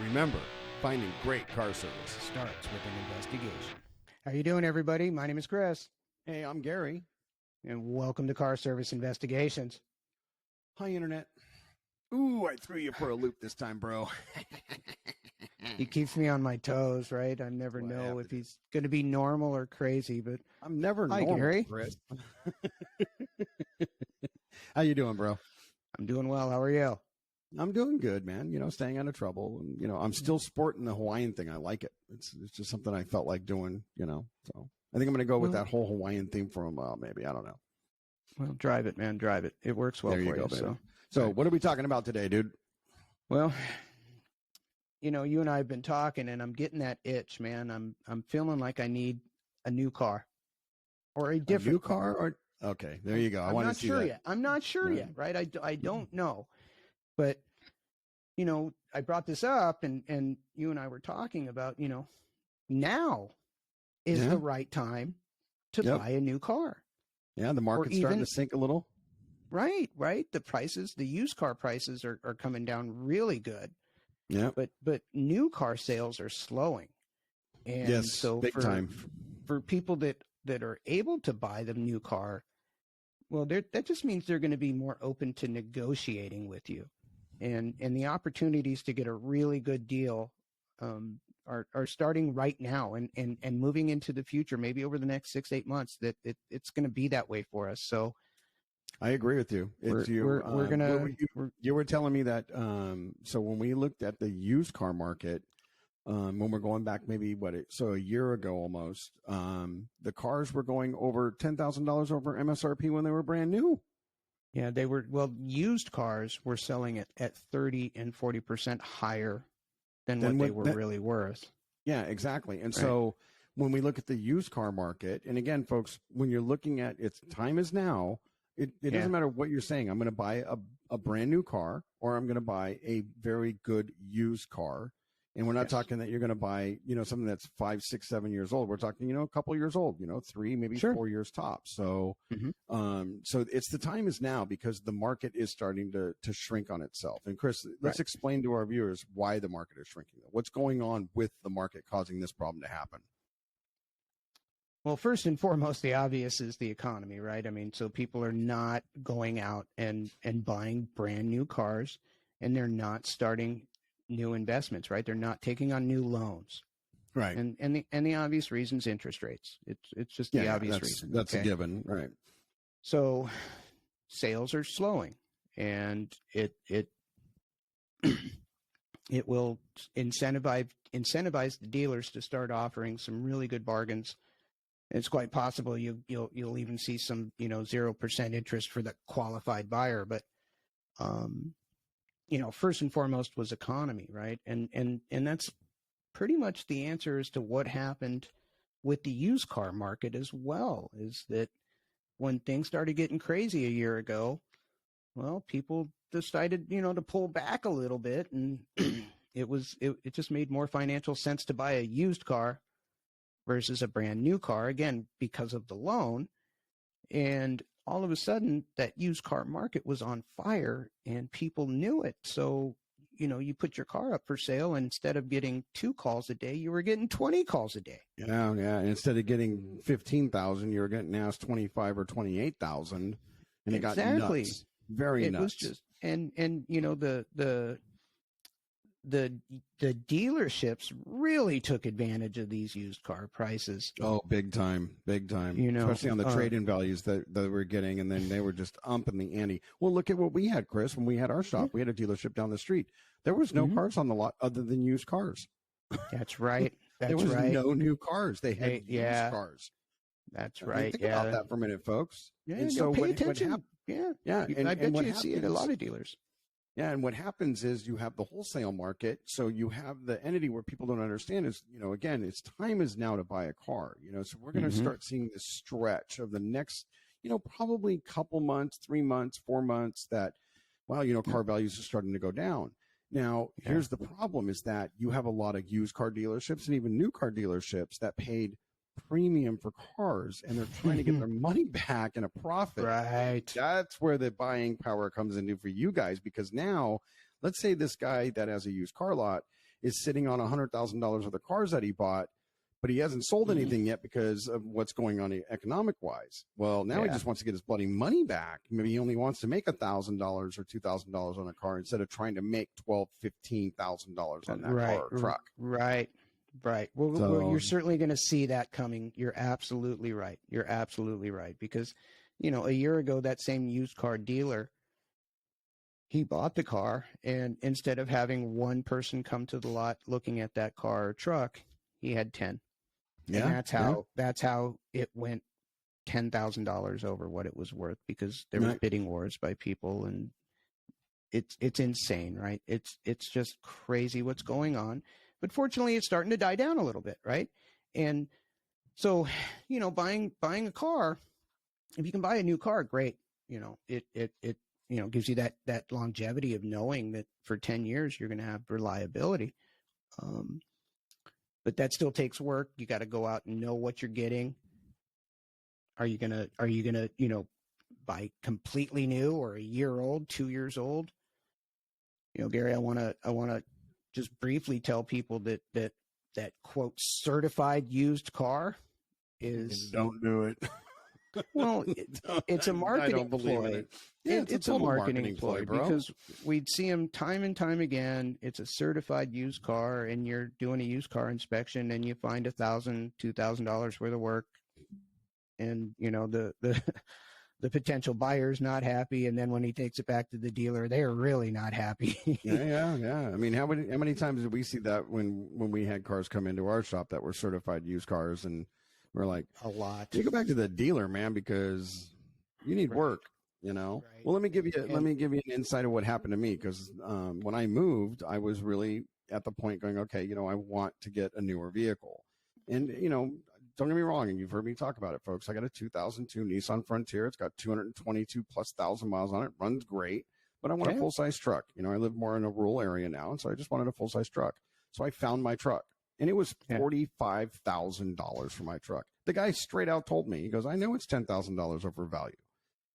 Remember, finding great car service starts with an investigation. How you doing, everybody? My name is Chris. Hey, I'm Gary. And welcome to Car Service Investigations. Hi, Internet. Ooh, I threw you for a loop this time, bro. He keeps me on my toes, right? I never know if he's going to be normal or crazy, but I'm never Hi, normal, Gary. Chris. How you doing, bro? I'm doing well. How are you? I'm doing good, man. You know, staying out of trouble. And, you know, I'm still sporting the Hawaiian thing. I like it. It's just something I felt like doing, you know. So I think I'm going to go with that whole Hawaiian theme for a while, maybe. I don't know. Well, drive it, man. Drive it. It works well there you for go, you. Baby. So what are we talking about today, dude? Well, you know, you and I have been talking, and I'm getting that itch, man. I'm feeling like I need a new car or a different new car. Or okay, there you go. I want to see that. I'm not sure yet, right? I don't know, but you know, I brought this up, and you and I were talking about, you know, now is the right time to buy a new car. Yeah, the market's starting to sink a little. Right. The prices, the used car prices are coming down really good. Yeah. But new car sales are slowing. And yes, so big time. For people that are able to buy the new car, well, that just means they're going to be more open to negotiating with you. And the opportunities to get a really good deal are starting right now and moving into the future, maybe over the next 6-8 months, that it's going to be that way for us. So I agree with you. You were telling me that. So when we looked at the used car market, when we're going back maybe a year ago almost, the cars were going over $10,000 over MSRP when they were brand new. Yeah, they were. Well, used cars were selling at 30 and 40% higher than what they were really worth. Yeah, exactly. And so when we look at the used car market, and again, folks, when you're looking at its time is now, it doesn't matter what you're saying. I'm going to buy a brand new car, or I'm going to buy a very good used car. And we're not talking that you're going to buy, you know, something that's 5, 6, 7 years old. We're talking, you know, a couple of years old, you know, 3, maybe 4 years tops. So, so it's the time is now because the market is starting to shrink on itself. And Chris, let's explain to our viewers why the market is shrinking. What's going on with the market causing this problem to happen? Well, first and foremost, the obvious is the economy, right? I mean, so people are not going out and buying brand new cars, and they're not starting new investments, right? They're not taking on new loans, right? And the obvious reasons, interest rates. It's just the obvious reason. That's a given, right? So sales are slowing, and it it will incentivize the dealers to start offering some really good bargains. It's quite possible you'll even see some 0% interest for the qualified buyer, but first and foremost was economy, right? And that's pretty much the answer as to what happened with the used car market as well, is that when things started getting crazy a year ago, well, people decided, to pull back a little bit, and it just made more financial sense to buy a used car versus a brand new car, again, because of the loan. And all of a sudden, that used car market was on fire, and people knew it. So, you put your car up for sale, and instead of getting 2 calls a day, you were getting 20 calls a day. Yeah. And instead of getting 15,000, you were getting asked 25 or 28,000, and it got nuts. Very nuts. It was just, and the dealerships really took advantage of these used car prices. Oh, big time. Especially on the trade-in values that we're getting, and then they were just umping the ante. Well, look at what we had, Chris, when we had our shop. We had a dealership down the street. There was no cars on the lot other than used cars. That's right. There was no new cars. They had used cars. That's right. Think about that for a minute, folks. Yeah, and so pay attention. Yeah. And I bet you see it in a lot of dealers. Yeah, and what happens is you have the wholesale market. So you have the entity where people don't understand is, again, it's time is now to buy a car. So we're going to start seeing this stretch of the next, probably couple months, 3 months, 4 months that, car values are starting to go down. Now, here's the problem is that you have a lot of used car dealerships and even new car dealerships that paid premium for cars, and they're trying to get their money back and a profit. Right. That's where the buying power comes into for you guys, because now let's say this guy that has a used car lot is sitting on $100,000 worth of cars that he bought, but he hasn't sold anything yet because of what's going on economic wise. Well, now he just wants to get his bloody money back. Maybe he only wants to make $1,000 or $2,000 on a car instead of trying to make $12,000-$15,000 on that car or truck. Right. Well, you're certainly going to see that coming. You're absolutely right. Because, a year ago, that same used car dealer, he bought the car, and instead of having one person come to the lot looking at that car or truck, he had 10. Yeah, and that's how it went $10,000 over what it was worth, because there were bidding wars by people, and it's insane, right? It's just crazy what's going on. But fortunately, it's starting to die down a little bit, right? And so, buying a car, if you can buy a new car, great. It gives you that longevity of knowing that for 10 years you're going to have reliability. But that still takes work. You got to go out and know what you're getting. Are you gonna buy completely new or a year old, 2 years old? Gary, I want to just briefly tell people that quote certified used car is, don't do it. Well, it's a marketing ploy. It's a marketing ploy, because we'd see them time and time again. It's a certified used car, and you're doing a used car inspection, and you find $1,000, $2,000 worth of work, and the potential buyer's not happy, and then when he takes it back to the dealer, they're really not happy. Yeah. I mean, how many times did we see that when we had cars come into our shop that were certified used cars, and we're like, a lot. You go back to the dealer, man, because you need work. Well, let me give you an insight of what happened to me, because when I moved, I was really at the point going, okay, I want to get a newer vehicle, and don't get me wrong, and you've heard me talk about it, folks. I got a 2002 Nissan Frontier. It's got 222,000+ miles on it. Runs great, but I want a full size truck. I live more in a rural area now, and so I just wanted a full size truck. So I found my truck. And it was $45,000 for my truck. The guy straight out told me, he goes, I know it's $10,000 over value.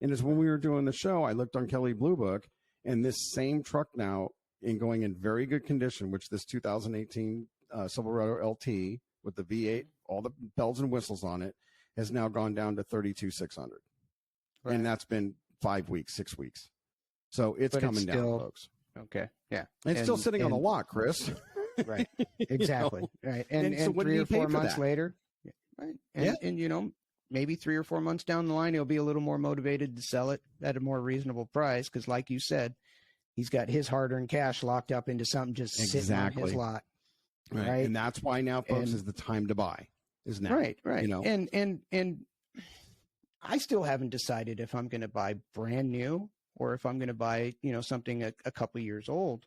And as when we were doing the show, I looked on Kelley Blue Book, and this same truck now, going in very good condition, which this 2018 Silverado LT with the V8, all the bells and whistles on it, has now gone down to $32,600. Right. And that's been 5 weeks, 6 weeks. So it's coming down, folks. Okay. Yeah. It's still sitting on the lot, Chris. Right. Exactly. Right. And so 3 or 4 months later, right. And maybe 3 or 4 months down the line, he'll be a little more motivated to sell it at a more reasonable price. Because like you said, he's got his hard-earned cash locked up into something just sitting on his lot. Right. And that's why now, folks, is the time to buy. Is now. Right. And I still haven't decided if I'm going to buy brand new or if I'm going to buy, something a couple years old.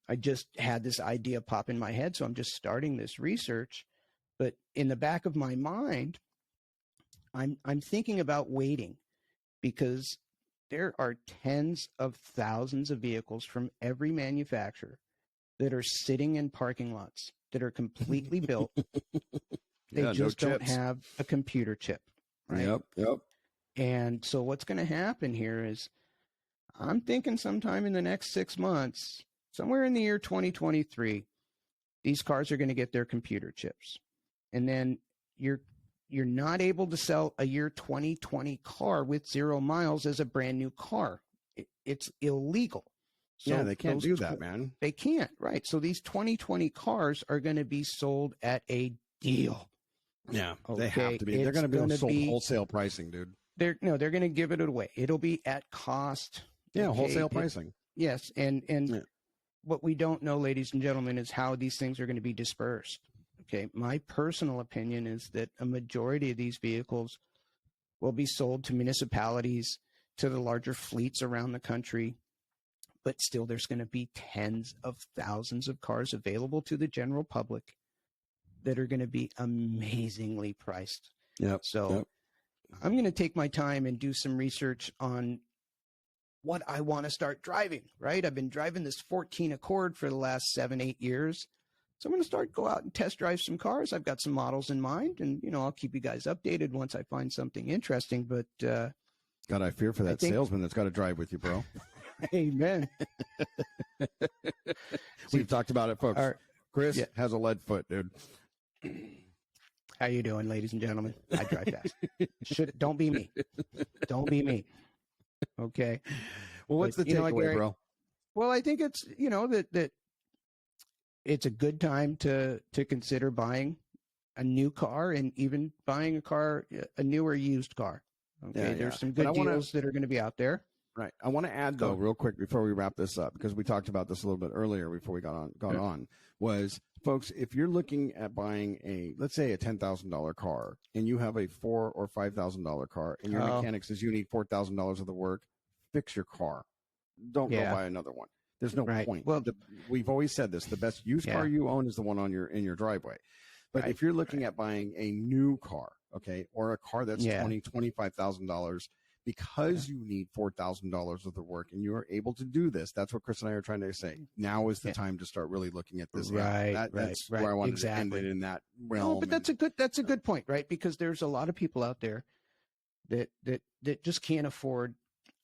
I just had this idea pop in my head, so I'm just starting this research. But in the back of my mind, I'm thinking about waiting, because there are tens of thousands of vehicles from every manufacturer that are sitting in parking lots that are completely built. They just don't have a computer chip. Right? Yep. And so what's going to happen here is, I'm thinking sometime in the next 6 months, somewhere in the year 2023, these cars are going to get their computer chips. And then you're not able to sell a year 2020 car with 0 miles as a brand new car. It's illegal. So they can't do that, man. They can't, right? So these 2020 cars are going to be sold at a deal. Yeah, they have to be. They're going to be sold wholesale pricing, dude. They're going to give it away. It'll be at cost. Yeah, wholesale pricing. Yes, and what we don't know, ladies and gentlemen, is how these things are going to be dispersed. Okay, my personal opinion is that a majority of these vehicles will be sold to municipalities, to the larger fleets around the country, but still there's going to be tens of thousands of cars available to the general public that are going to be amazingly priced. I'm going to take my time and do some research on what I want to start driving, right? I've been driving this 14 Accord for the last 7-8 years. So I'm going to go out and test drive some cars. I've got some models in mind, and, I'll keep you guys updated once I find something interesting. But God, I fear for that salesman that's got to drive with you, bro. Amen. We've talked about it, folks. Chris has a lead foot, dude. How you doing, ladies and gentlemen? I drive fast. Don't be me. Don't be me. Okay. Well, what's the takeaway, bro? Well, I think it's that it's a good time to consider buying a new car and even buying a newer used car. Okay, there's some good deals that are going to be out there. Right. I want to add though, real quick before we wrap this up, because we talked about this a little bit earlier before we got on, was folks, if you're looking at buying let's say a $10,000 car and you have a $4,000 or $5,000 car and your mechanic says you need $4,000 of the work, fix your car. Don't go buy another one. There's no point. Well, we've always said this, the best used car you own is the one in your driveway. But if you're looking at buying a new car, okay, or a car that's $25,000, because you need $4,000 of the work and you are able to do this, that's what Chris and I are trying to say. Now is the time to start really looking at this. That's where I wanted to end it in that realm. No, but that's a good point, right? Because there's a lot of people out there that just can't afford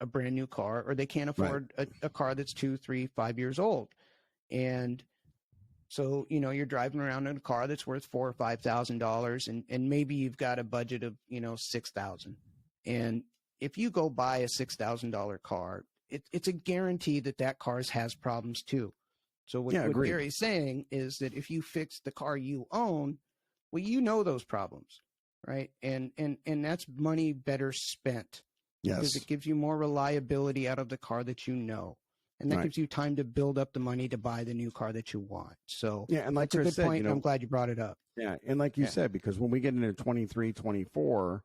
a brand new car, or they can't afford a car that's 2, 3, 5 years old. And so, you're driving around in a car that's worth $4,000 or $5,000 and maybe you've got a budget of, $6,000. And if you go buy a $6,000 car, it's a guarantee that car has problems too. So what Gary's saying is that if you fix the car you own, well, those problems, right? And that's money better spent. Yes. Because it gives you more reliability out of the car that you know. And that gives you time to build up the money to buy the new car that you want. So and like that's Chris a good point. I'm glad you brought it up. Yeah. And like you said, because when we get into 23, 24,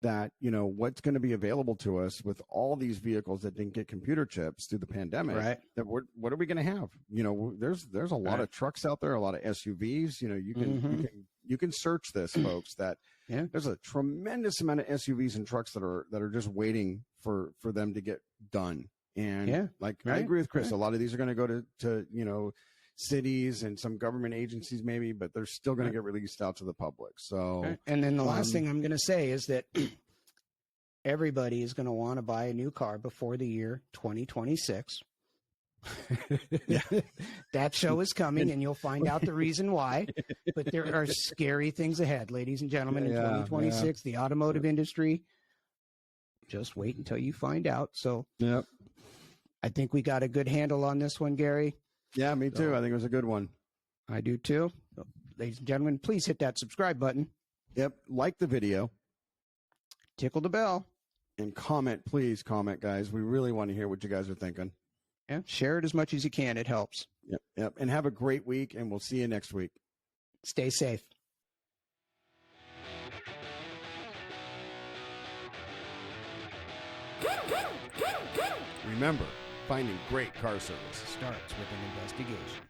that, what's going to be available to us with all these vehicles that didn't get computer chips through the pandemic, that what are we going to have? There's a lot of trucks out there, a lot of SUVs, you can search this, folks, that there's a tremendous amount of SUVs and trucks that are just waiting for them to get done. And I agree with Chris, a lot of these are going to go to cities and some government agencies maybe, but they're still going to get released out to the public. So, and then the last thing I'm going to say is that everybody is going to want to buy a new car before the year 2026. That show is coming and you'll find out the reason why, but there are scary things ahead, ladies and gentlemen, in 2026, the automotive industry. Just wait until you find out. So I think we got a good handle on this one, Gary. Yeah, me too. I think it was a good one. I do too. So, ladies and gentlemen, please hit that subscribe button. Yep. Like the video. Tickle the bell. And comment, please comment, guys. We really want to hear what you guys are thinking. Yeah, share it as much as you can. It helps. Yep. And have a great week, and we'll see you next week. Stay safe. Remember, finding great car service starts with an investigation.